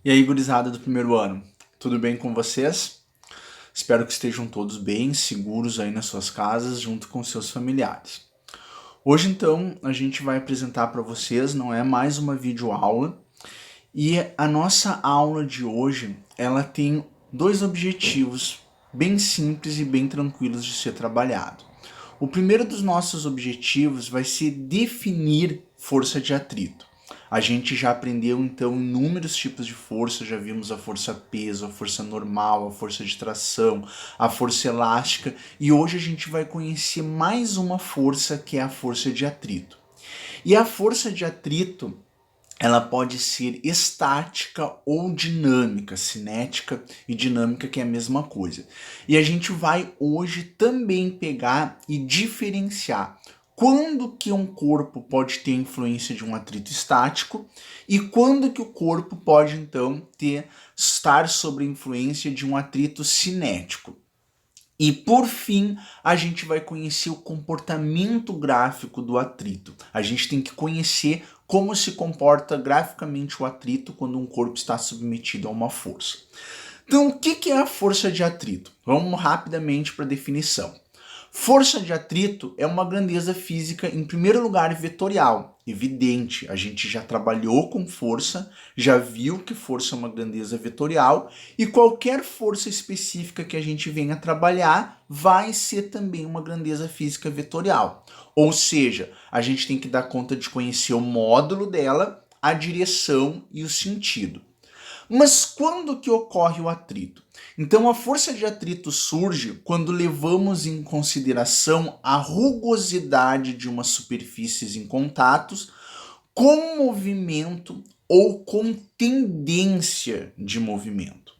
E aí, gurizada do primeiro ano, tudo bem com vocês? Espero que estejam todos bem, seguros aí nas suas casas, junto com seus familiares. Hoje, então, a gente vai apresentar para vocês, não é mais uma videoaula, e a nossa aula de hoje, ela tem dois objetivos bem simples e bem tranquilos de ser trabalhado. O primeiro dos nossos objetivos vai ser definir força de atrito. A gente já aprendeu então inúmeros tipos de força, já vimos a força peso, a força normal, a força de tração, a força elástica e hoje a gente vai conhecer mais uma força que é a força de atrito. E a força de atrito ela pode ser estática ou dinâmica, cinética e dinâmica que é a mesma coisa. E a gente vai hoje também pegar e diferenciar quando que um corpo pode ter influência de um atrito estático e quando que o corpo pode então estar sob influência de um atrito cinético. E por fim, a gente vai conhecer o comportamento gráfico do atrito. A gente tem que conhecer como se comporta graficamente o atrito quando um corpo está submetido a uma força. Então, o que é a força de atrito? Vamos rapidamente para a definição. Força de atrito é uma grandeza física, em primeiro lugar, vetorial, evidente. A gente já trabalhou com força, já viu que força é uma grandeza vetorial, e qualquer força específica que a gente venha trabalhar vai ser também uma grandeza física vetorial. Ou seja, a gente tem que dar conta de conhecer o módulo dela, a direção e o sentido. Mas quando que ocorre o atrito? Então a força de atrito surge quando levamos em consideração a rugosidade de uma superfície em contatos com movimento ou com tendência de movimento.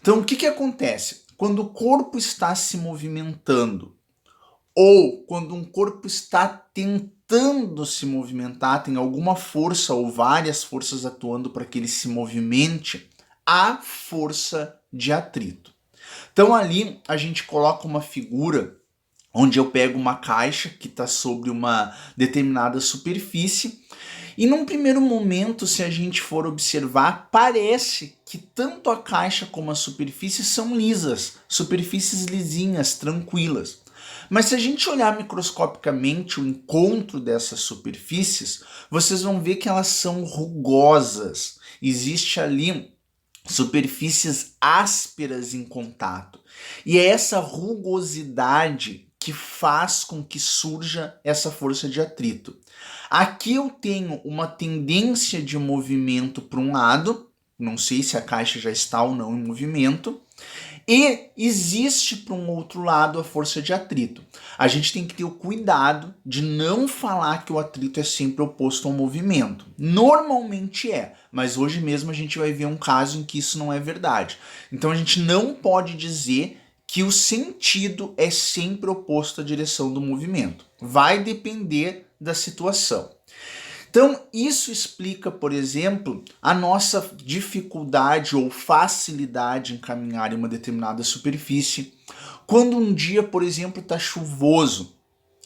Então o que acontece? Quando o corpo está se movimentando ou quando um corpo está tentando se movimentar, tem alguma força ou várias forças atuando para que ele se movimente, há força de atrito. Então ali a gente coloca uma figura onde eu pego uma caixa que está sobre uma determinada superfície e num primeiro momento, se a gente for observar, parece que tanto a caixa como a superfície são lisas, superfícies lisinhas, tranquilas. Mas se a gente olhar microscopicamente o encontro dessas superfícies, vocês vão ver que elas são rugosas. Existe ali superfícies ásperas em contato. E é essa rugosidade que faz com que surja essa força de atrito. Aqui eu tenho uma tendência de movimento para um lado, não sei se a caixa já está ou não em movimento, e existe para um outro lado a força de atrito. A gente tem que ter o cuidado de não falar que o atrito é sempre oposto ao movimento. Normalmente é, mas hoje mesmo a gente vai ver um caso em que isso não é verdade. Então a gente não pode dizer que o sentido é sempre oposto à direção do movimento. Vai depender da situação. Então, isso explica, por exemplo, a nossa dificuldade ou facilidade em caminhar em uma determinada superfície. Quando um dia, por exemplo, está chuvoso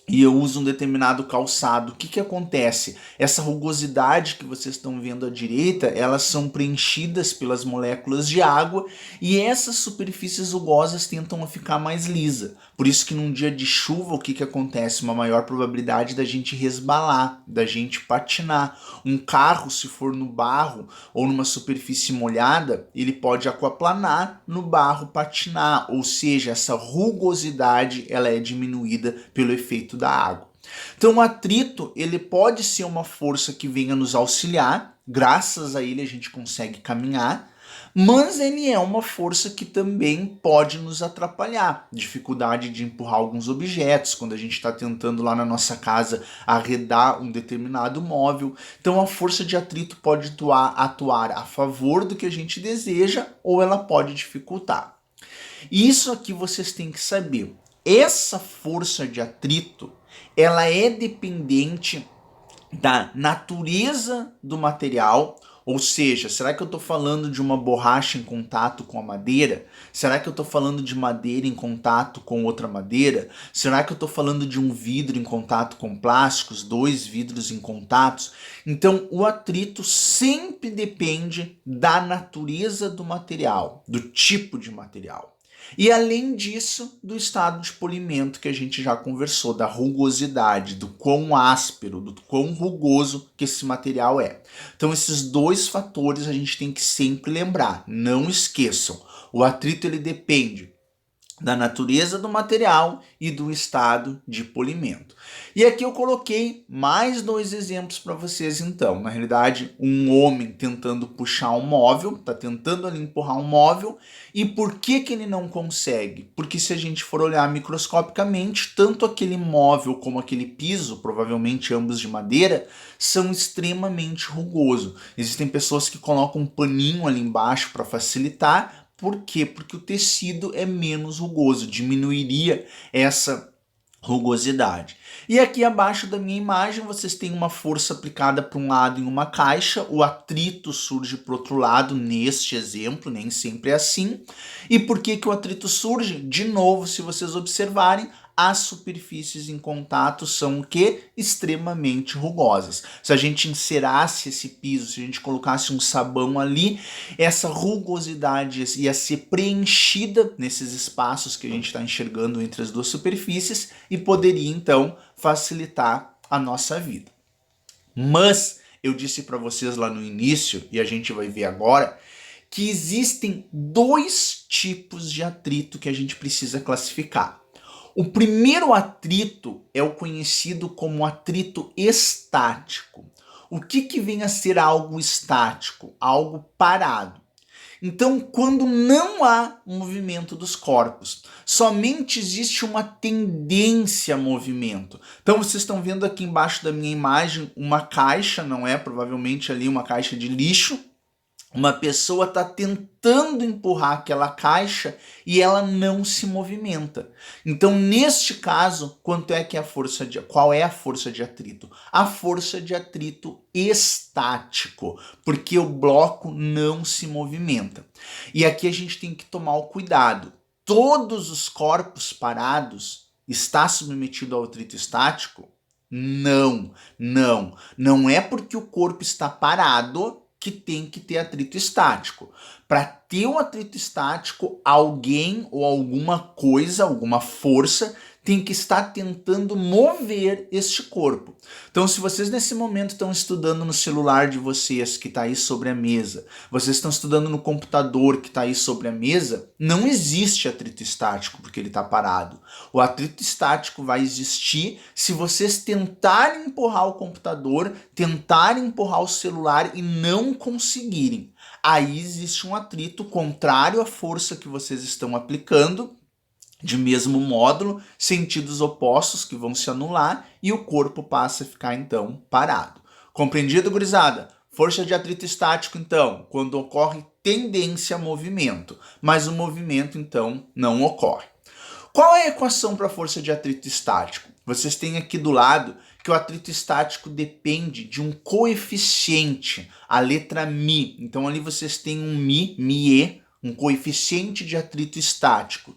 e eu uso um determinado calçado, o que acontece? Essa rugosidade que vocês estão vendo à direita, elas são preenchidas pelas moléculas de água e essas superfícies rugosas tentam ficar mais lisa. Por isso que num dia de chuva, o que acontece? Uma maior probabilidade da gente resbalar, da gente patinar. Um carro, se for no barro ou numa superfície molhada, ele pode aquaplanar, no barro patinar, ou seja, essa rugosidade ela é diminuída pelo efeito da água. Então o atrito ele pode ser uma força que venha nos auxiliar, graças a ele a gente consegue caminhar, mas ele é uma força que também pode nos atrapalhar. Dificuldade de empurrar alguns objetos, quando a gente está tentando lá na nossa casa arredar um determinado móvel. Então a força de atrito pode atuar a favor do que a gente deseja ou ela pode dificultar. Isso aqui vocês têm que saber. Essa força de atrito, ela é dependente da natureza do material Ou seja, será que eu estou falando de uma borracha em contato com a madeira? Será que eu estou falando de madeira em contato com outra madeira? Será que eu estou falando de um vidro em contato com plásticos, dois vidros em contatos? Então, o atrito sempre depende da natureza do material, do tipo de material. E além disso, do estado de polimento que a gente já conversou, da rugosidade, do quão áspero, do quão rugoso que esse material é. Então esses dois fatores a gente tem que sempre lembrar, não esqueçam. O atrito ele depende da natureza do material e do estado de polimento. E aqui eu coloquei mais dois exemplos para vocês então. Na realidade, um homem tentando puxar um móvel, está tentando ali empurrar um móvel, e por que ele não consegue? Porque se a gente for olhar microscopicamente, tanto aquele móvel como aquele piso, provavelmente ambos de madeira, são extremamente rugosos. Existem pessoas que colocam um paninho ali embaixo para facilitar. Por quê? Porque o tecido é menos rugoso, diminuiria essa rugosidade. E aqui abaixo da minha imagem vocês têm uma força aplicada para um lado em uma caixa, o atrito surge para o outro lado neste exemplo, nem sempre é assim. E por que o atrito surge? De novo, se vocês observarem, as superfícies em contato são o quê? Extremamente rugosas. Se a gente encerasse esse piso, se a gente colocasse um sabão ali, essa rugosidade ia ser preenchida nesses espaços que a gente está enxergando entre as duas superfícies e poderia então facilitar a nossa vida. Mas eu disse para vocês lá no início, e a gente vai ver agora, que existem dois tipos de atrito que a gente precisa classificar. O primeiro atrito é o conhecido como atrito estático. O que vem a ser algo estático? Algo parado. Então, quando não há movimento dos corpos, somente existe uma tendência a movimento. Então, vocês estão vendo aqui embaixo da minha imagem uma caixa, não é? Provavelmente ali uma caixa de lixo. Uma pessoa está tentando empurrar aquela caixa e ela não se movimenta. Então, neste caso, qual é a força de atrito? A força de atrito estático, porque o bloco não se movimenta. E aqui a gente tem que tomar o cuidado. Todos os corpos parados estão submetidos ao atrito estático? Não. Não é porque o corpo está parado que tem que ter atrito estático. Para ter um atrito estático, alguém ou alguma coisa, alguma força, tem que estar tentando mover este corpo. Então, se vocês nesse momento estão estudando no celular de vocês, que está aí sobre a mesa, vocês estão estudando no computador, que está aí sobre a mesa, não existe atrito estático, porque ele está parado. O atrito estático vai existir se vocês tentarem empurrar o computador, tentarem empurrar o celular e não conseguirem. Aí existe um atrito contrário à força que vocês estão aplicando, de mesmo módulo, sentidos opostos que vão se anular e o corpo passa a ficar então parado. Compreendido, gurizada? Força de atrito estático, então, quando ocorre tendência a movimento, mas o movimento então não ocorre. Qual é a equação para a força de atrito estático? Vocês têm aqui do lado que o atrito estático depende de um coeficiente, a letra μ. Então ali vocês têm um μe, um coeficiente de atrito estático.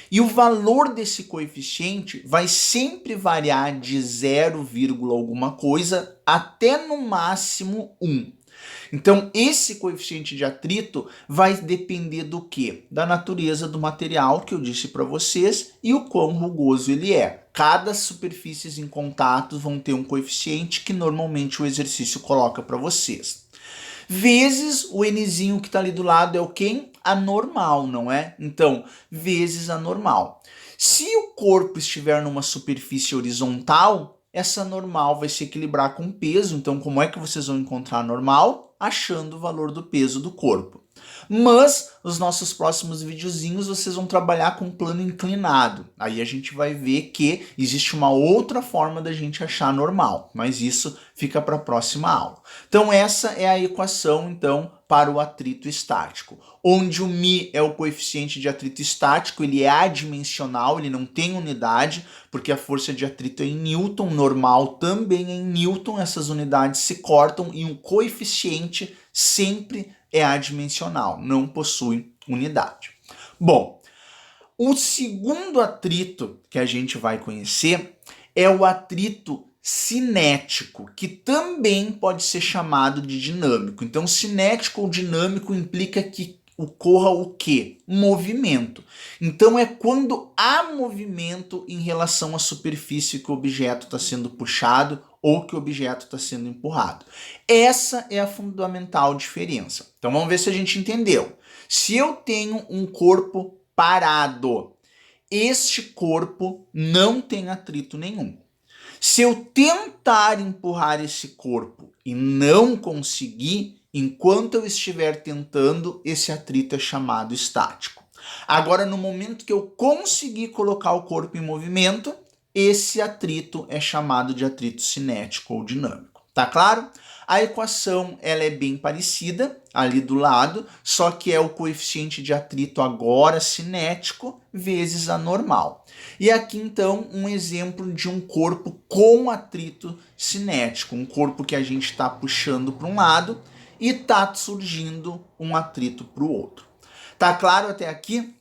E o valor desse coeficiente vai sempre variar de 0, alguma coisa até no máximo 1. Então, esse coeficiente de atrito vai depender do quê? Da natureza do material que eu disse para vocês e o quão rugoso ele é. Cada superfície em contato vão ter um coeficiente que normalmente o exercício coloca para vocês. Vezes o Nzinho que está ali do lado é o quê? Anormal, não é? Então, vezes anormal. Se o corpo estiver numa superfície horizontal, essa normal vai se equilibrar com o peso. Então, como é que vocês vão encontrar a normal? Achando o valor do peso do corpo. Mas, nos nossos próximos videozinhos, vocês vão trabalhar com plano inclinado. Aí a gente vai ver que existe uma outra forma da gente achar normal. Mas isso fica para a próxima aula. Então, essa é a equação, então, para o atrito estático. Onde o μ é o coeficiente de atrito estático, ele é adimensional, ele não tem unidade, porque a força de atrito é em Newton, normal também é em Newton, essas unidades se cortam e um coeficiente sempre é adimensional, não possui unidade. Bom, o segundo atrito que a gente vai conhecer é o atrito cinético, que também pode ser chamado de dinâmico. Então, cinético ou dinâmico implica que ocorra o quê? Movimento. Então, é quando há movimento em relação à superfície que o objeto está sendo puxado ou que o objeto está sendo empurrado. Essa é a fundamental diferença. Então, vamos ver se a gente entendeu. Se eu tenho um corpo parado, este corpo não tem atrito nenhum. Se eu tentar empurrar esse corpo e não conseguir, enquanto eu estiver tentando, esse atrito é chamado estático. Agora, no momento que eu conseguir colocar o corpo em movimento, esse atrito é chamado de atrito cinético ou dinâmico. Tá claro? A equação ela é bem parecida ali do lado, só que é o coeficiente de atrito agora cinético vezes a normal. E aqui então um exemplo de um corpo com atrito cinético, um corpo que a gente está puxando para um lado e está surgindo um atrito para o outro. Tá claro até aqui?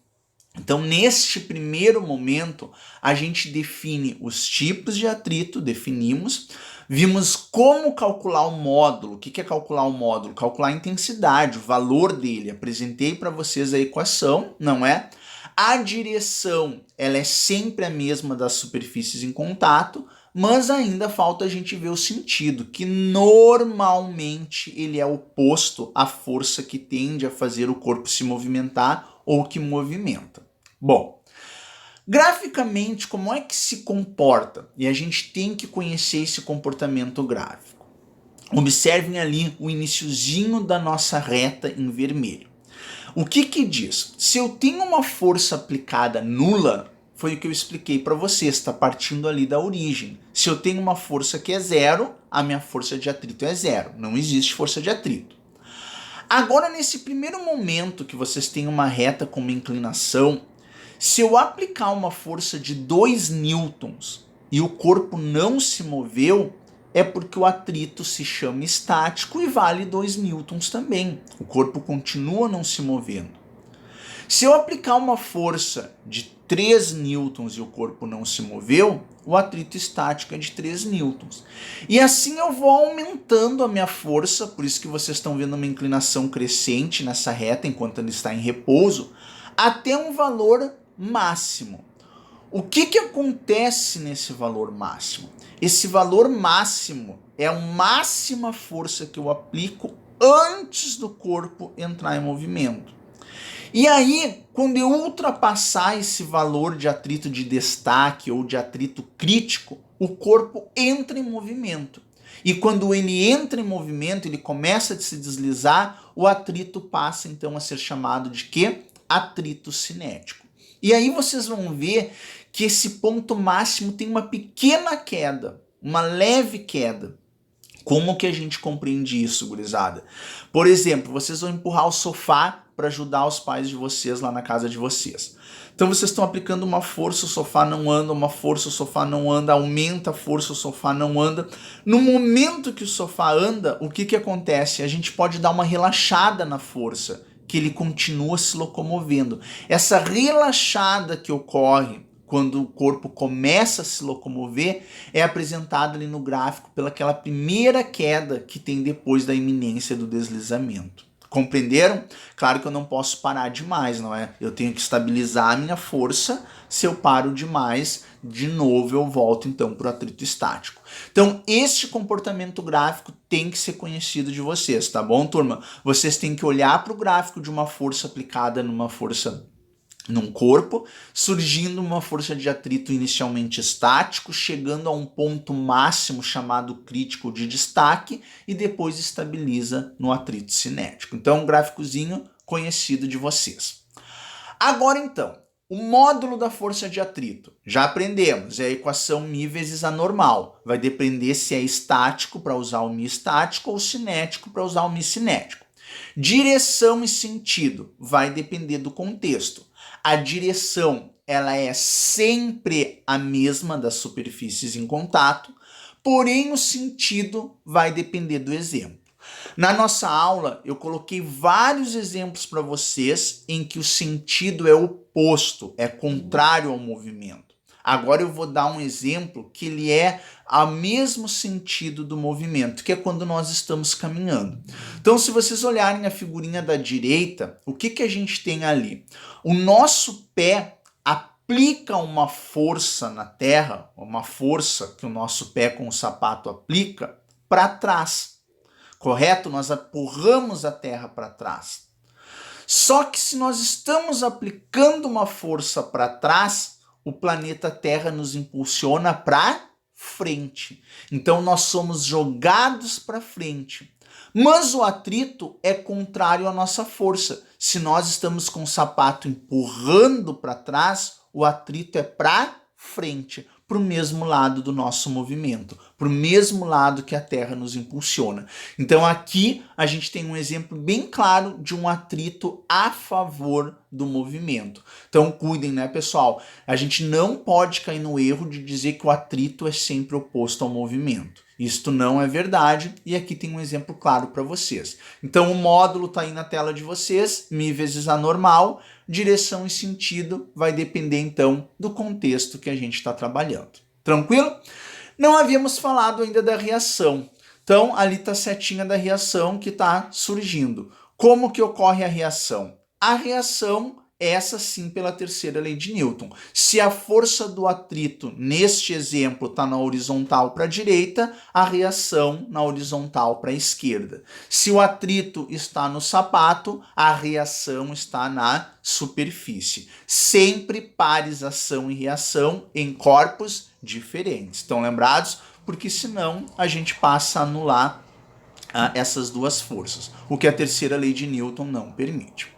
Então, neste primeiro momento, a gente define os tipos de atrito, definimos, vimos como calcular o módulo. O que é calcular o módulo? Calcular a intensidade, o valor dele. Apresentei para vocês a equação, não é? A direção, ela é sempre a mesma das superfícies em contato, mas ainda falta a gente ver o sentido, que normalmente ele é oposto à força que tende a fazer o corpo se movimentar ou que movimenta. Bom, graficamente, como é que se comporta? E a gente tem que conhecer esse comportamento gráfico. Observem ali o iniciozinho da nossa reta em vermelho. O que diz? Se eu tenho uma força aplicada nula, foi o que eu expliquei para vocês, está partindo ali da origem. Se eu tenho uma força que é zero, a minha força de atrito é zero. Não existe força de atrito. Agora, nesse primeiro momento que vocês têm uma reta com uma inclinação, se eu aplicar uma força de 2 newtons e o corpo não se moveu, é porque o atrito se chama estático e vale 2 newtons também. O corpo continua não se movendo. Se eu aplicar uma força de 3 newtons e o corpo não se moveu, o atrito estático é de 3 newtons. E assim eu vou aumentando a minha força, por isso que vocês estão vendo uma inclinação crescente nessa reta enquanto ela está em repouso, até um valor máximo. O que acontece nesse valor máximo? Esse valor máximo é a máxima força que eu aplico antes do corpo entrar em movimento. E aí, quando eu ultrapassar esse valor de atrito de destaque ou de atrito crítico, o corpo entra em movimento. E quando ele entra em movimento, ele começa a se deslizar, o atrito passa então a ser chamado de quê? Atrito cinético. E aí vocês vão ver que esse ponto máximo tem uma pequena queda, uma leve queda. Como que a gente compreende isso, gurizada? Por exemplo, vocês vão empurrar o sofá para ajudar os pais de vocês lá na casa de vocês. Então vocês estão aplicando uma força, o sofá não anda, uma força, o sofá não anda, aumenta a força, o sofá não anda. No momento que o sofá anda, o que acontece? A gente pode dar uma relaxada na força, que ele continua se locomovendo. Essa relaxada que ocorre quando o corpo começa a se locomover é apresentada ali no gráfico pelaquela primeira queda que tem depois da iminência do deslizamento. Compreenderam? Claro que eu não posso parar demais, não é? Eu tenho que estabilizar a minha força. Se eu paro demais, de novo eu volto então para o atrito estático. Então, este comportamento gráfico tem que ser conhecido de vocês, tá bom, turma? Vocês têm que olhar para o gráfico de uma força aplicada num corpo, surgindo uma força de atrito inicialmente estático, chegando a um ponto máximo chamado crítico de destaque e depois estabiliza no atrito cinético. Então, um gráficozinho conhecido de vocês. Agora então, o módulo da força de atrito. Já aprendemos, é a equação μ vezes a normal. Vai depender se é estático para usar o μ estático ou cinético para usar o μ cinético. Direção e sentido vai depender do contexto. A direção, ela é sempre a mesma das superfícies em contato, porém o sentido vai depender do exemplo. Na nossa aula, eu coloquei vários exemplos para vocês em que o sentido é oposto, é contrário ao movimento. Agora eu vou dar um exemplo que ele é ao mesmo sentido do movimento, que é quando nós estamos caminhando. Então, se vocês olharem a figurinha da direita, o que a gente tem ali? O nosso pé aplica uma força na terra, uma força que o nosso pé com o sapato aplica para trás. Correto? Nós empurramos a terra para trás. Só que se nós estamos aplicando uma força para trás, o planeta Terra nos impulsiona para frente. Então nós somos jogados para frente. Mas o atrito é contrário à nossa força. Se nós estamos com o sapato empurrando para trás, o atrito é para frente, para o mesmo lado do nosso movimento, para o mesmo lado que a Terra nos impulsiona. Então aqui a gente tem um exemplo bem claro de um atrito a favor do movimento. Então cuidem, né, pessoal? A gente não pode cair no erro de dizer que o atrito é sempre oposto ao movimento. Isto não é verdade e aqui tem um exemplo claro para vocês. Então o módulo está aí na tela de vocês, mi vezes a normal, direção e sentido vai depender então do contexto que a gente está trabalhando. Tranquilo? Não havíamos falado ainda da reação. Então ali está a setinha da reação que está surgindo. Como que ocorre a reação? A reação essa sim pela terceira lei de Newton. Se a força do atrito, neste exemplo, está na horizontal para a direita, a reação na horizontal para a esquerda. Se o atrito está no sapato, a reação está na superfície. Sempre pares ação e reação em corpos diferentes. Estão lembrados? Porque senão a gente passa a anular essas duas forças, o que a terceira lei de Newton não permite.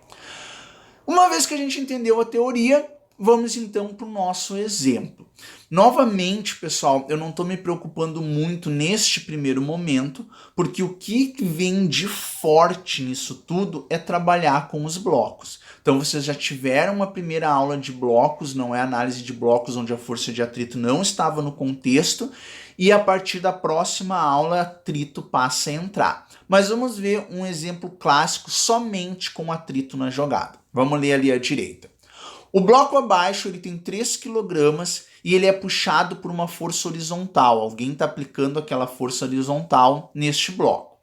Uma vez que a gente entendeu a teoria, vamos então para o nosso exemplo. Novamente, pessoal, eu não estou me preocupando muito neste primeiro momento, porque o que vem de forte nisso tudo é trabalhar com os blocos. Então vocês já tiveram uma primeira aula de blocos, não é análise de blocos, onde a força de atrito não estava no contexto, e a partir da próxima aula, atrito passa a entrar. Mas vamos ver um exemplo clássico somente com atrito na jogada. Vamos ler ali à direita. O bloco abaixo ele tem 3 kg e ele é puxado por uma força horizontal. Alguém está aplicando aquela força horizontal neste bloco.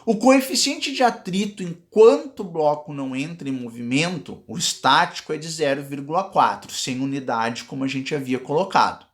O coeficiente de atrito enquanto o bloco não entra em movimento, o estático, é de 0,4, sem unidade, como a gente havia colocado.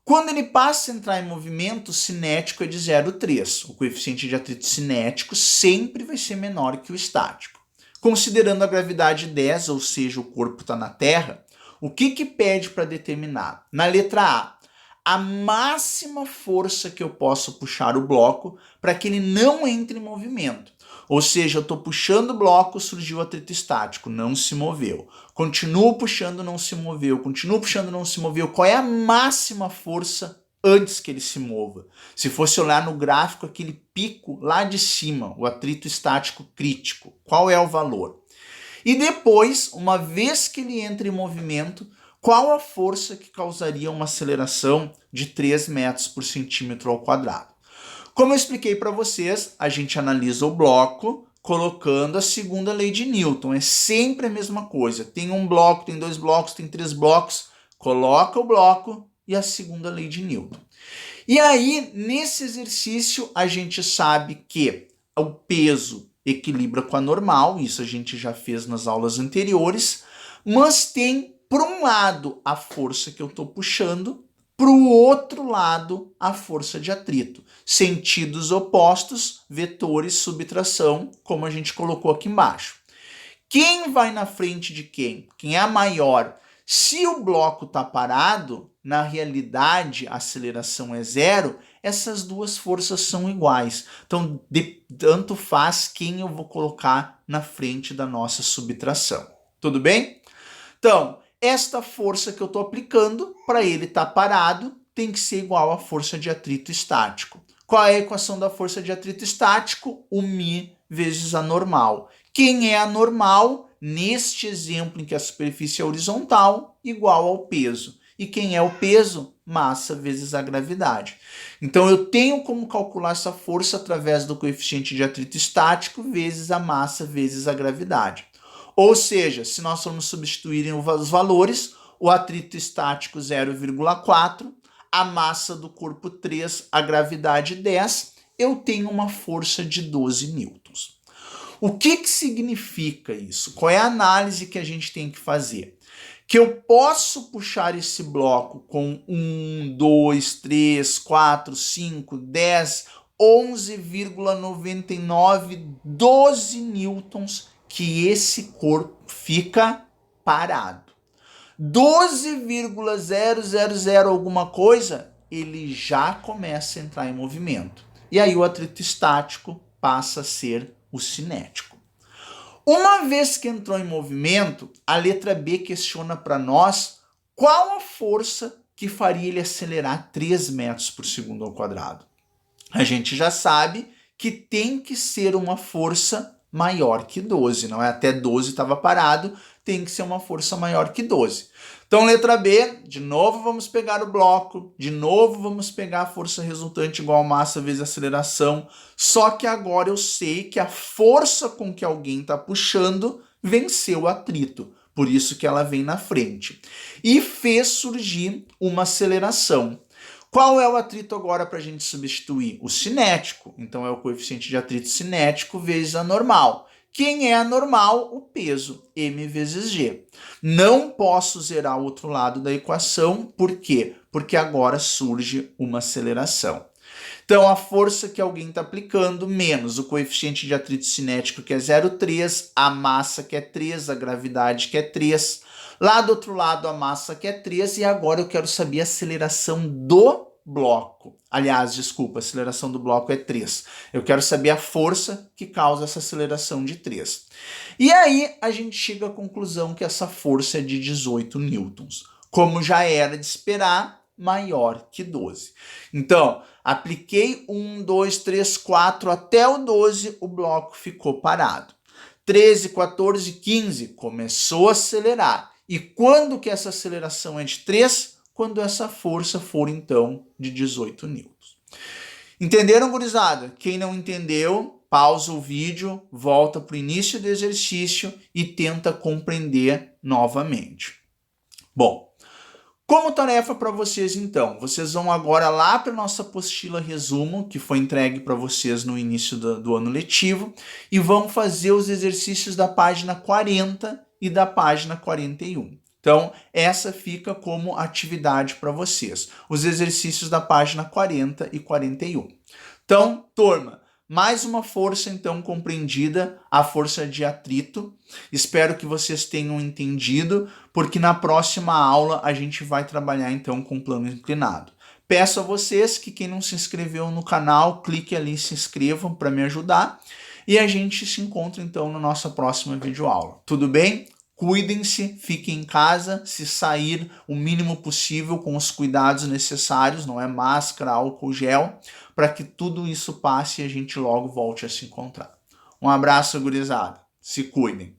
Quando ele passa a entrar em movimento, o cinético é de 0,3. O coeficiente de atrito cinético sempre vai ser menor que o estático. Considerando a gravidade 10, ou seja, o corpo está na Terra, o que pede para determinar? Na letra A máxima força que eu posso puxar o bloco para que ele não entre em movimento. Ou seja, eu estou puxando o bloco, surgiu o atrito estático, não se moveu. Continuo puxando, não se moveu. Continuo puxando, não se moveu. Qual é a máxima força antes que ele se mova? Se fosse olhar no gráfico, aquele pico lá de cima, o atrito estático crítico, qual é o valor? E depois, uma vez que ele entra em movimento, qual a força que causaria uma aceleração de 3 metros por centímetro ao quadrado? Como eu expliquei para vocês, a gente analisa o bloco colocando a segunda lei de Newton. É sempre a mesma coisa. Tem um bloco, tem 2 blocos, tem 3 blocos. Coloca o bloco e a segunda lei de Newton. E aí, nesse exercício, a gente sabe que o peso equilibra com a normal, isso a gente já fez nas aulas anteriores, mas tem, por um lado, a força que eu estou puxando, para o outro lado, a força de atrito. Sentidos opostos, vetores, subtração, como a gente colocou aqui embaixo. Quem vai na frente de quem? Quem é a maior? Se o bloco está parado, na realidade a aceleração é 0, essas duas forças são iguais. Então, tanto faz quem eu vou colocar na frente da nossa subtração. Tudo bem? Então, esta força que eu estou aplicando, para ele estar parado, tem que ser igual à força de atrito estático. Qual é a equação da força de atrito estático? O μ vezes a normal. Quem é a normal? Neste exemplo em que a superfície é horizontal, igual ao peso. E quem é o peso? massa vezes a gravidade. Então eu tenho como calcular essa força através do coeficiente de atrito estático vezes a massa vezes a gravidade. Ou seja, se nós formos substituir os valores, o atrito estático 0,4, a massa do corpo 3, a gravidade 10, eu tenho uma força de 12 newtons. O que significa isso? Qual é a análise que a gente tem que fazer? Que eu posso puxar esse bloco com 1, 2, 3, 4, 5, 10, 11,99, 12 newtons que esse corpo fica parado. 12,000 alguma coisa, ele já começa a entrar em movimento. E aí o atrito estático passa a ser o cinético. Uma vez que entrou em movimento, a letra B questiona para nós qual a força que faria ele acelerar 3 metros por segundo ao quadrado. A gente já sabe que tem que ser uma força maior que 12, não é? Até 12 estava parado, tem que ser uma força maior que 12. Então, letra B, de novo vamos pegar o bloco, de novo vamos pegar a força resultante igual a massa vezes aceleração, só que agora eu sei que a força com que alguém está puxando venceu o atrito, por isso que ela vem na frente. E fez surgir uma aceleração. Qual é o atrito agora para a gente substituir? O cinético. Então é o coeficiente de atrito cinético vezes a normal. Quem é a normal? O peso, m vezes g. Não posso zerar o outro lado da equação. Por quê? Porque agora surge uma aceleração. Então a força que alguém está aplicando menos o coeficiente de atrito cinético, que é 0,3, a massa, que é 3, a gravidade, que é 3. Lá do outro lado a massa, que é 3, e agora eu quero saber a aceleração do bloco. Aliás, desculpa, a aceleração do bloco é 3. Eu quero saber a força que causa essa aceleração de 3. E aí a gente chega à conclusão que essa força é de 18 newtons. Como já era de esperar, maior que 12. Então, apliquei 1, 2, 3, 4, até o 12, o bloco ficou parado. 13, 14, 15, começou a acelerar. E quando que essa aceleração é de 3? Quando essa força for, então, de 18 newtons. Entenderam, gurizada? Quem não entendeu, pausa o vídeo, volta para o início do exercício e tenta compreender novamente. Bom, como tarefa para vocês, então, vocês vão agora lá para a nossa apostila resumo, que foi entregue para vocês no início do ano letivo, e vão fazer os exercícios da página 40 e da página 41. Então, essa fica como atividade para vocês, os exercícios da página 40 e 41. Então, turma, mais uma força, então, compreendida, a força de atrito. Espero que vocês tenham entendido, porque na próxima aula a gente vai trabalhar, então, com plano inclinado. Peço a vocês que quem não se inscreveu no canal, clique ali e se inscrevam para me ajudar. E a gente se encontra, então, na nossa próxima videoaula. Tudo bem? Cuidem-se, fiquem em casa, se sair o mínimo possível com os cuidados necessários, não é máscara, álcool gel, para que tudo isso passe e a gente logo volte a se encontrar. Um abraço, gurizada. Se cuidem.